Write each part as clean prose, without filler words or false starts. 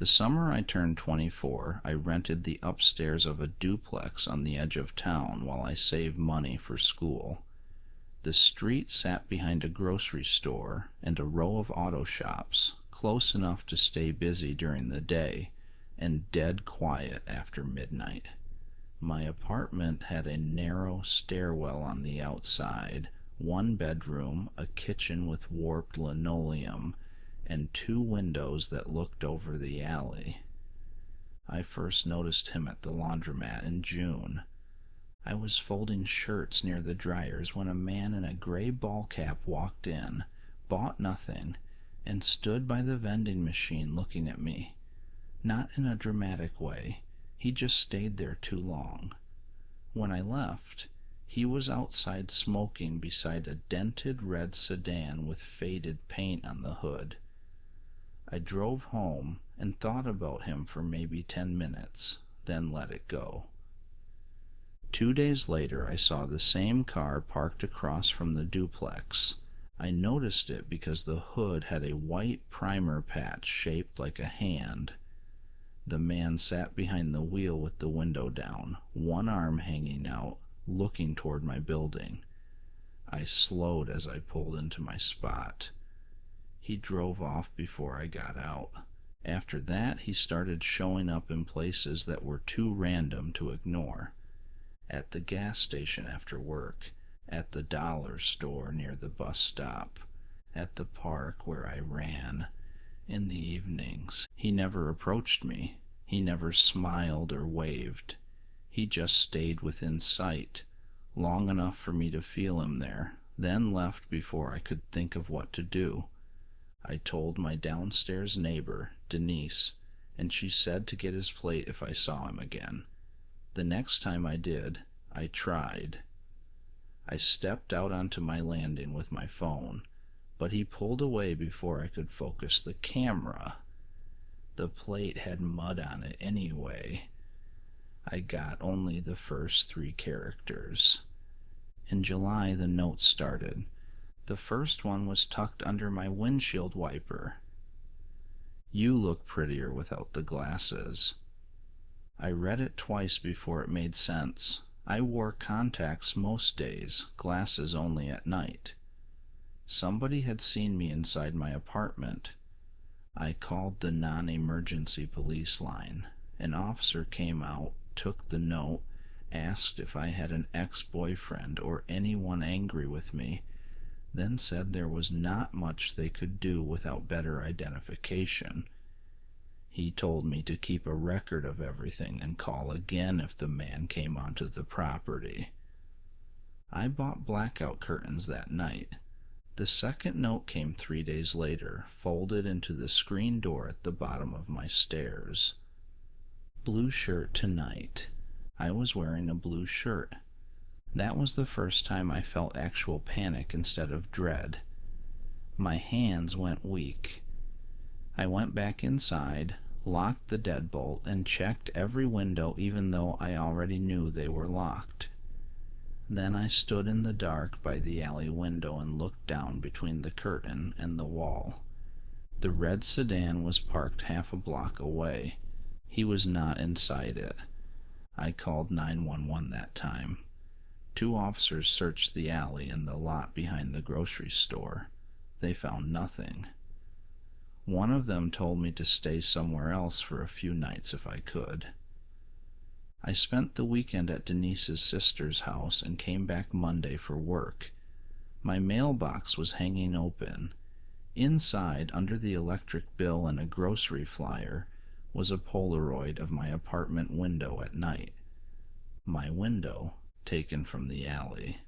The summer I turned 24, I rented the upstairs of a duplex on the edge of town while I saved money for school. The street sat behind a grocery store and a row of auto shops, close enough to stay busy during the day and dead quiet after midnight. My apartment had a narrow stairwell on the outside, one bedroom, a kitchen with warped linoleum, and 2 windows that looked over the alley. I first noticed him at the laundromat in June. I was folding shirts near the dryers when a man in a gray ball cap walked in, bought nothing, and stood by the vending machine looking at me. Not in a dramatic way. He just stayed there too long. When I left, he was outside smoking beside a dented red sedan with faded paint on the hood. I drove home and thought about him for maybe 10 minutes, then let it go. 2 days later, I saw the same car parked across from the duplex. I noticed it because the hood had a white primer patch shaped like a hand. The man sat behind the wheel with the window down, one arm hanging out, looking toward my building. I slowed as I pulled into my spot. He drove off before I got out. After that, he started showing up in places that were too random to ignore. At the gas station after work, at the dollar store near the bus stop, at the park where I ran. In the evenings, he never approached me. He never smiled or waved. He just stayed within sight, long enough for me to feel him there, then left before I could think of what to do. I told my downstairs neighbor, Denise, and she said to get his plate if I saw him again. The next time I did, I tried. I stepped out onto my landing with my phone, but he pulled away before I could focus the camera. The plate had mud on it anyway. I got only the first 3 characters. In July, the notes started. The first one was tucked under my windshield wiper. You look prettier without the glasses. I read it twice before it made sense. I wore contacts most days, glasses only at night. Somebody had seen me inside my apartment. I called the non-emergency police line. An officer came out, took the note, asked if I had an ex-boyfriend or anyone angry with me, then said there was not much they could do without better identification. He told me to keep a record of everything and call again if the man came onto the property. I bought blackout curtains that night. The second note came 3 days later, folded into the screen door at the bottom of my stairs. Blue shirt tonight. I was wearing a blue shirt. That was the first time I felt actual panic instead of dread. My hands went weak. I went back inside, locked the deadbolt, and checked every window even though I already knew they were locked. Then I stood in the dark by the alley window and looked down between the curtain and the wall. The red sedan was parked half a block away. He was not inside it. I called 911 that time. 2 officers searched the alley and the lot behind the grocery store. They found nothing. One of them told me to stay somewhere else for a few nights if I could. I spent the weekend at Denise's sister's house and came back Monday for work. My mailbox was hanging open. Inside, under the electric bill and a grocery flyer, was a Polaroid of my apartment window at night. My window, taken from the alley.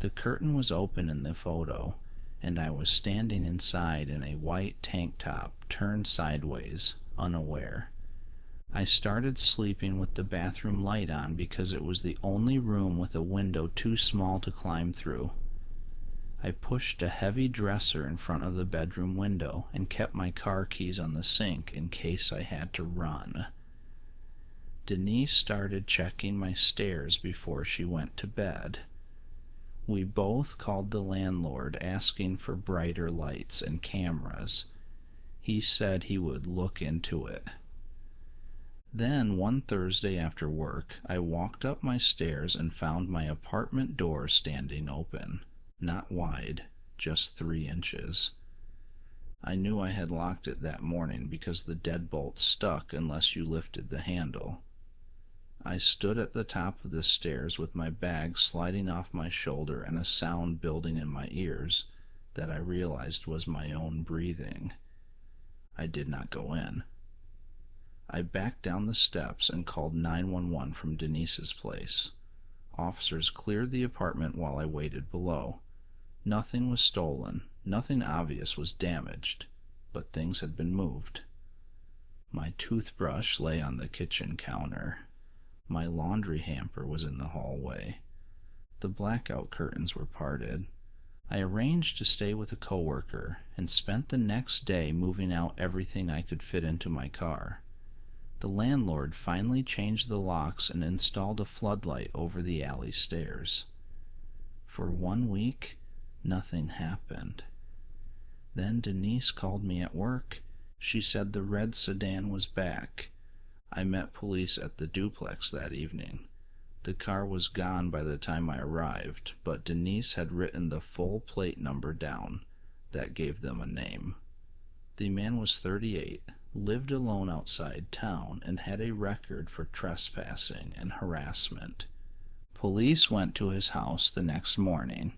The curtain was open in the photo, and I was standing inside in a white tank top, turned sideways, unaware. I started sleeping with the bathroom light on because it was the only room with a window too small to climb through. I pushed a heavy dresser in front of the bedroom window and kept my car keys on the sink in case I had to run. Denise started checking my stairs before she went to bed. We both called the landlord asking for brighter lights and cameras. He said he would look into it. Then, one Thursday after work, I walked up my stairs and found my apartment door standing open. Not wide, just 3 inches. I knew I had locked it that morning because the deadbolt stuck unless you lifted the handle. I stood at the top of the stairs with my bag sliding off my shoulder and a sound building in my ears that I realized was my own breathing. I did not go in. I backed down the steps and called 911 from Denise's place. Officers cleared the apartment while I waited below. Nothing was stolen, nothing obvious was damaged, but things had been moved. My toothbrush lay on the kitchen counter. My laundry hamper was in the hallway. The blackout curtains were parted. I arranged to stay with a coworker and spent the next day moving out everything I could fit into my car. The landlord finally changed the locks and installed a floodlight over the alley stairs. For 1 week, nothing happened. Then Denise called me at work. She said the red sedan was back. I met police at the duplex that evening. The car was gone by the time I arrived, but Denise had written the full plate number down. That gave them a name. The man was 38, lived alone outside town, and had a record for trespassing and harassment. Police went to his house the next morning.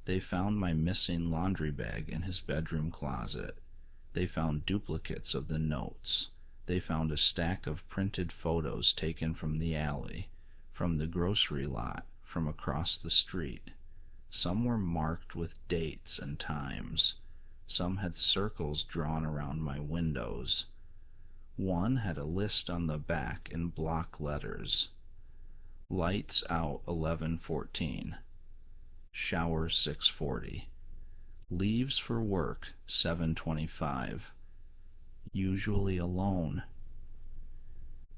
They found my missing laundry bag in his bedroom closet. They found duplicates of the notes. They found a stack of printed photos taken from the alley, from the grocery lot, from across the street. Some were marked with dates and times. Some had circles drawn around my windows. One had a list on the back in block letters. Lights out 11:14. Shower 6:40. Leaves for work 7:25. Usually alone.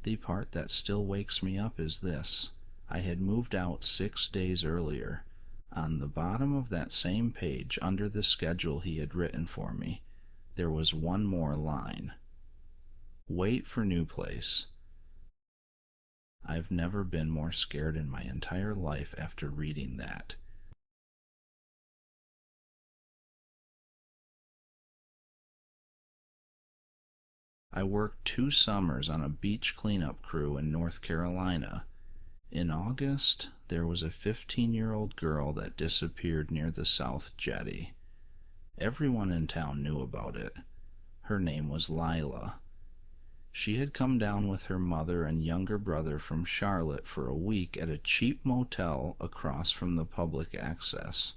The part that still wakes me up is this. I had moved out 6 days earlier. On the bottom of that same page, under the schedule he had written for me, there was one more line. Wait for new place. I've never been more scared in my entire life after reading that. I worked 2 summers on a beach cleanup crew in North Carolina. In August, there was a 15-year-old girl that disappeared near the South Jetty. Everyone in town knew about it. Her name was Lila. She had come down with her mother and younger brother from Charlotte for a week at a cheap motel across from the public access.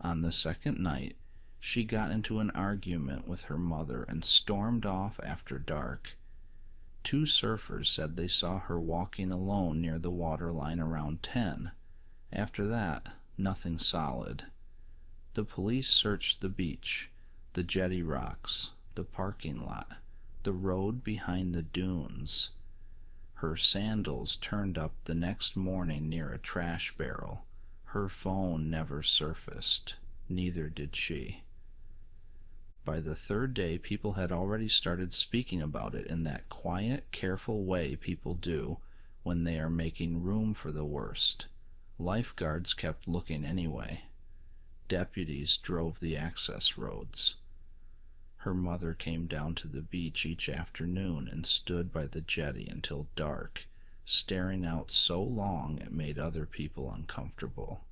On the second night, she got into an argument with her mother and stormed off after dark. 2 surfers said they saw her walking alone near the waterline around 10. After that, nothing solid. The police searched the beach, the jetty rocks, the parking lot, the road behind the dunes. Her sandals turned up the next morning near a trash barrel. Her phone never surfaced. Neither did she. By the 3rd day, people had already started speaking about it in that quiet, careful way people do when they are making room for the worst. Lifeguards kept looking anyway. Deputies drove the access roads. Her mother came down to the beach each afternoon and stood by the jetty until dark, staring out so long it made other people uncomfortable.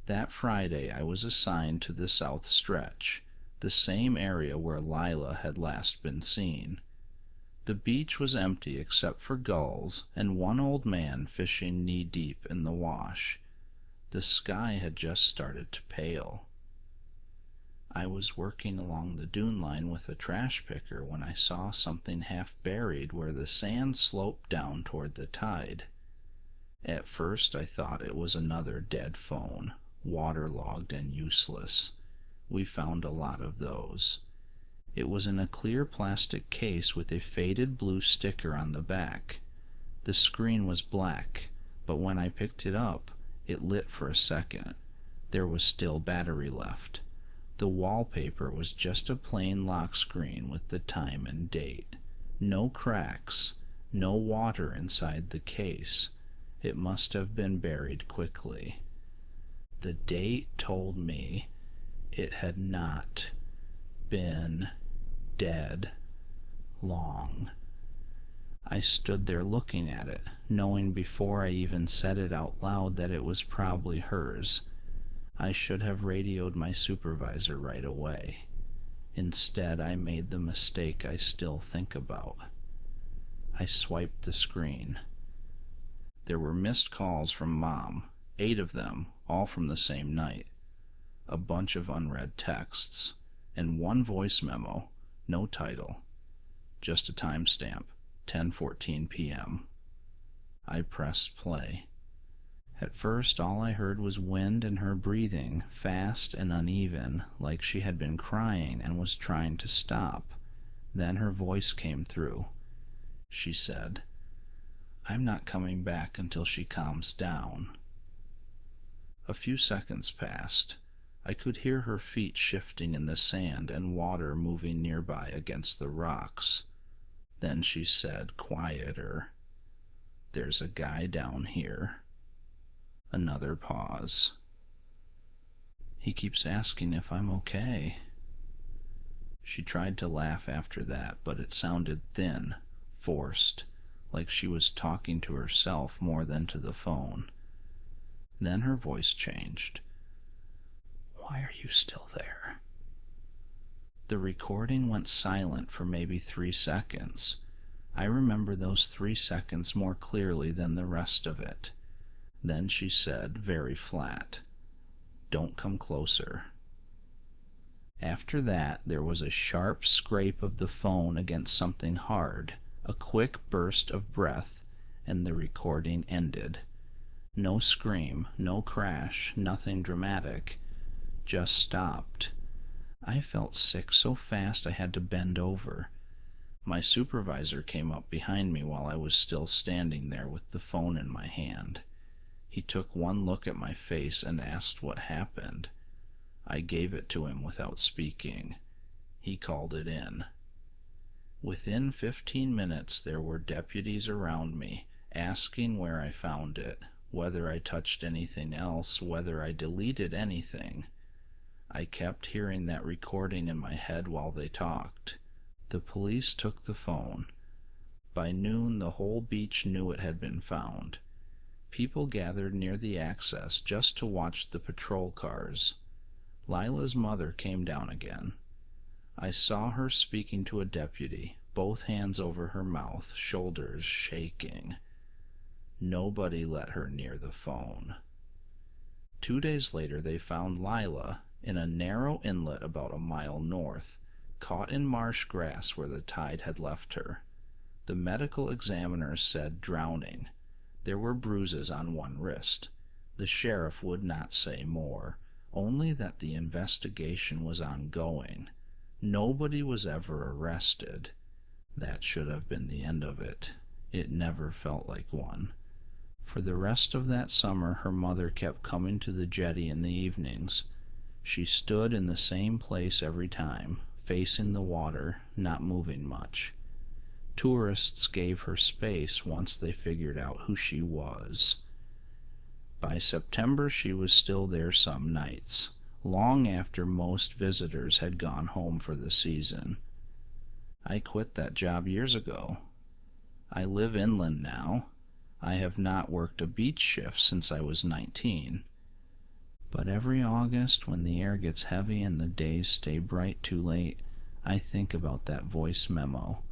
That Friday, I was assigned to the south stretch, the same area where Lila had last been seen. The beach was empty except for gulls and one old man fishing knee-deep in the wash. The sky had just started to pale. I was working along the dune line with a trash picker when I saw something half buried where the sand sloped down toward the tide. At first I thought it was another dead phone, waterlogged and useless. We found a lot of those. It was in a clear plastic case with a faded blue sticker on the back. The screen was black, but when I picked it up, it lit for a second. There was still battery left. The wallpaper was just a plain lock screen with the time and date. No cracks, no water inside the case. It must have been buried quickly. The date told me it had not been dead long. I stood there looking at it, knowing before I even said it out loud that it was probably hers. I should have radioed my supervisor right away. Instead, I made the mistake I still think about. I swiped the screen. There were missed calls from Mom, 8 of them, all from the same night. A bunch of unread texts, and one voice memo, no title, just a timestamp, 10:14 p.m. I pressed play. At first, all I heard was wind and her breathing, fast and uneven, like she had been crying and was trying to stop. Then her voice came through. She said, "I'm not coming back until she calms down." A few seconds passed. I could hear her feet shifting in the sand and water moving nearby against the rocks. Then she said, quieter, "There's a guy down here." Another pause. "He keeps asking if I'm okay." She tried to laugh after that, but it sounded thin, forced, like she was talking to herself more than to the phone. Then her voice changed. "Why are you still there?" The recording went silent for maybe 3 seconds. I remember those 3 seconds more clearly than the rest of it. Then she said, very flat, "Don't come closer." After that, there was a sharp scrape of the phone against something hard, a quick burst of breath, and the recording ended. No scream, no crash, nothing dramatic. Just stopped. I felt sick so fast I had to bend over. My supervisor came up behind me while I was still standing there with the phone in my hand. He took one look at my face and asked what happened. I gave it to him without speaking. He called it in. Within 15 minutes there were deputies around me, asking where I found it, whether I touched anything else, whether I deleted anything. I kept hearing that recording in my head while they talked. The police took the phone. By noon, the whole beach knew it had been found. People gathered near the access just to watch the patrol cars. Lila's mother came down again. I saw her speaking to a deputy, both hands over her mouth, shoulders shaking. Nobody let her near the phone. 2 days later, they found Lila in a narrow inlet about a mile north, caught in marsh grass where the tide had left her. The medical examiners said drowning. There were bruises on one wrist. The sheriff would not say more, only that the investigation was ongoing. Nobody was ever arrested. That should have been the end of it. It never felt like one. For the rest of that summer, her mother kept coming to the jetty in the evenings. She stood in the same place every time, facing the water, not moving much. Tourists gave her space once they figured out who she was. By September, she was still there some nights, long after most visitors had gone home for the season. I quit that job years ago. I live inland now. I have not worked a beach shift since I was 19. But every August, when the air gets heavy and the days stay bright too late, I think about that voice memo.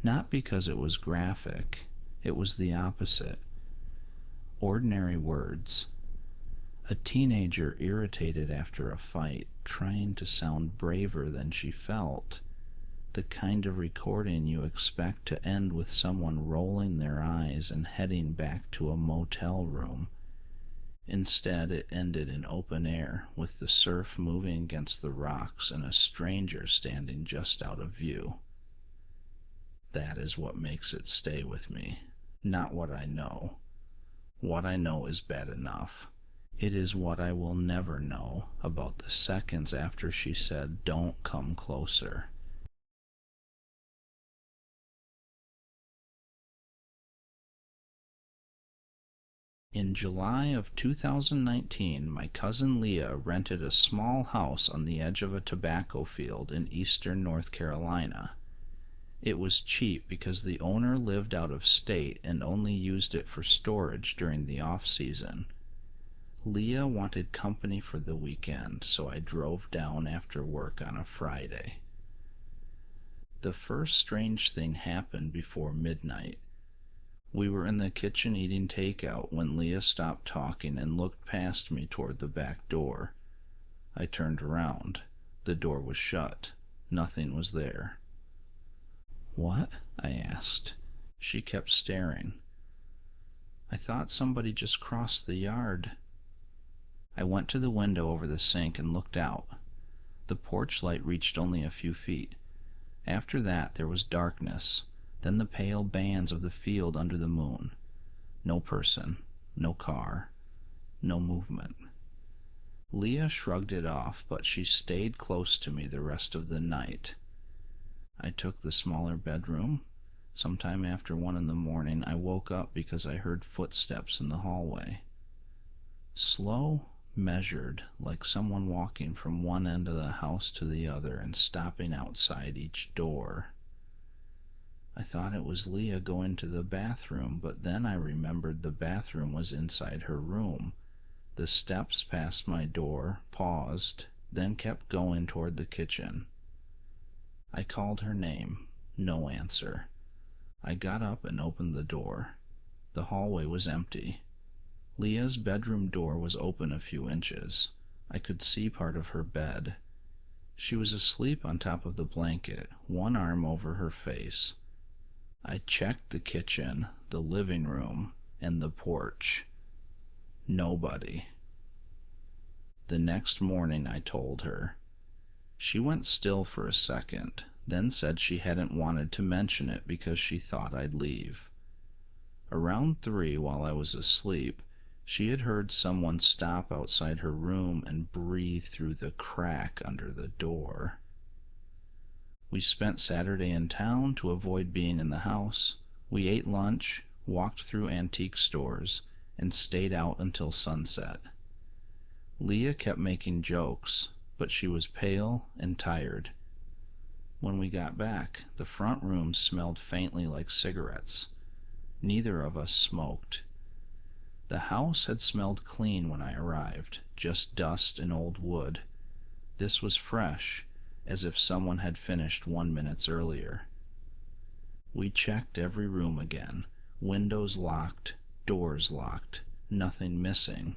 Not because it was graphic, it was the opposite. Ordinary words. A teenager irritated after a fight, trying to sound braver than she felt. The kind of recording you expect to end with someone rolling their eyes and heading back to a motel room. Instead, it ended in open air, with the surf moving against the rocks and a stranger standing just out of view. That is what makes it stay with me, not what I know. What I know is bad enough. It is what I will never know about the seconds after she said, "Don't come closer." In July of 2019, my cousin Leah rented a small house on the edge of a tobacco field in eastern North Carolina. It was cheap because the owner lived out of state and only used it for storage during the off-season. Leah wanted company for the weekend, so I drove down after work on a Friday. The first strange thing happened before midnight. We were in the kitchen eating takeout when Leah stopped talking and looked past me toward the back door. I turned around. The door was shut. Nothing was there. "What?" I asked. She kept staring. "I thought somebody just crossed the yard." I went to the window over the sink and looked out. The porch light reached only a few feet. After that there was darkness, then the pale bands of the field under the moon. No person, no car, no movement. Leah shrugged it off, but she stayed close to me the rest of the night. I took the smaller bedroom. Sometime after 1 in the morning, I woke up because I heard footsteps in the hallway. Slow, measured, like someone walking from one end of the house to the other and stopping outside each door. I thought it was Leah going to the bathroom, but then I remembered the bathroom was inside her room. The steps past my door, paused, then kept going toward the kitchen. I called her name. No answer. I got up and opened the door. The hallway was empty. Leah's bedroom door was open a few inches. I could see part of her bed. She was asleep on top of the blanket, one arm over her face. I checked the kitchen, the living room, and the porch. Nobody. The next morning I told her. She went still for a second, then said she hadn't wanted to mention it because she thought I'd leave. Around 3, while I was asleep, she had heard someone stop outside her room and breathe through the crack under the door. We spent Saturday in town to avoid being in the house. We ate lunch, walked through antique stores, and stayed out until sunset. Leah kept making jokes, but she was pale and tired. When we got back, the front room smelled faintly like cigarettes. Neither of us smoked. The house had smelled clean when I arrived, just dust and old wood. This was fresh, as if someone had finished 1 minute earlier. We checked every room again. Windows locked, doors locked, nothing missing.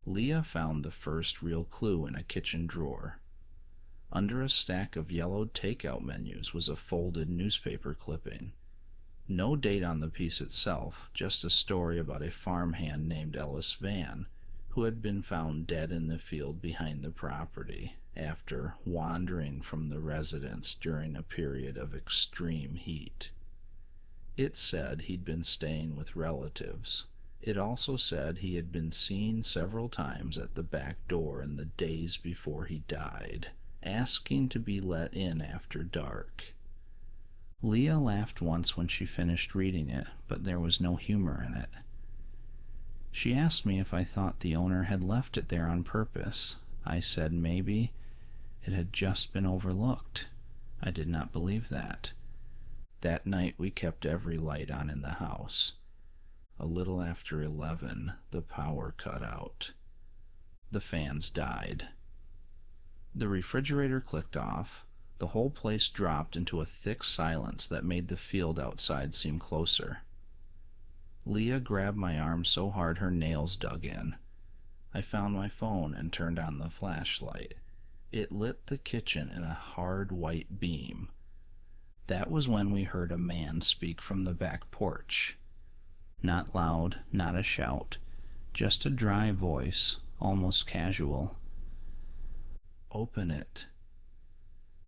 Leah found the first real clue in a kitchen drawer. Under a stack of yellowed takeout menus was a folded newspaper clipping. No date on the piece itself, just a story about a farmhand named Ellis Van, who had been found dead in the field behind the property after wandering from the residence during a period of extreme heat. It said he'd been staying with relatives. It also said he had been seen several times at the back door in the days before he died, asking to be let in after dark. Leah laughed once when she finished reading it, but there was no humor in it. She asked me if I thought the owner had left it there on purpose. I said maybe it had just been overlooked. I did not believe that. That night we kept every light on in the house. A little after 11, the power cut out. The fans died. The refrigerator clicked off. The whole place dropped into a thick silence that made the field outside seem closer. Leah grabbed my arm so hard her nails dug in. I found my phone and turned on the flashlight. It lit the kitchen in a hard white beam. That was when we heard a man speak from the back porch. Not loud, not a shout, just a dry voice, almost casual. "Open it."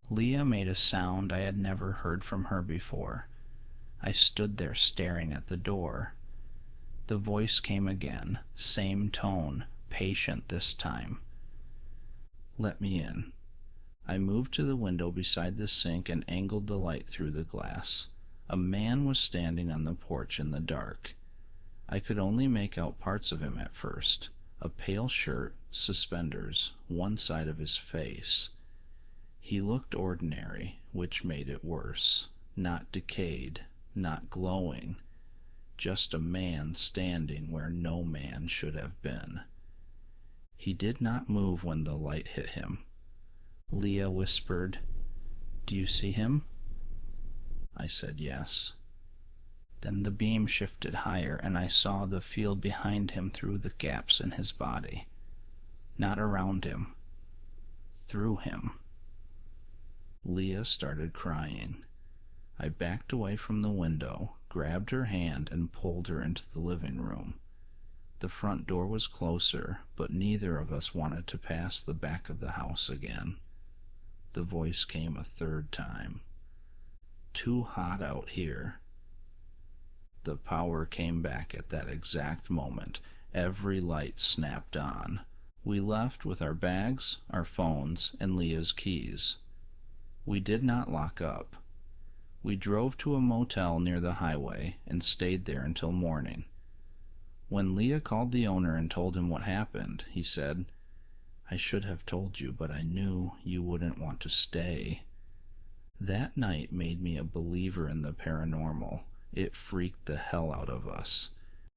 Leah made a sound I had never heard from her before. I stood there staring at the door. The voice came again, same tone, patient this time. "Let me in." I moved to the window beside the sink and angled the light through the glass. A man was standing on the porch in the dark. I could only make out parts of him at first. A pale shirt, suspenders, one side of his face. He looked ordinary, which made it worse. Not decayed, not glowing. Just a man standing where no man should have been. He did not move when the light hit him. Leah whispered, "Do you see him?" I said yes. Then the beam shifted higher, and I saw the field behind him through the gaps in his body. Not around him. Through him. Leah started crying. I backed away from the window, grabbed her hand, and pulled her into the living room. The front door was closer, but neither of us wanted to pass the back of the house again. The voice came a third time. "Too hot out here." The power came back at that exact moment. Every light snapped on. We left with our bags, our phones, and Leah's keys. We did not lock up. We drove to a motel near the highway and stayed there until morning. When Leah called the owner and told him what happened, he said, "I should have told you, but I knew you wouldn't want to stay." That night made me a believer in the paranormal. It freaked the hell out of us.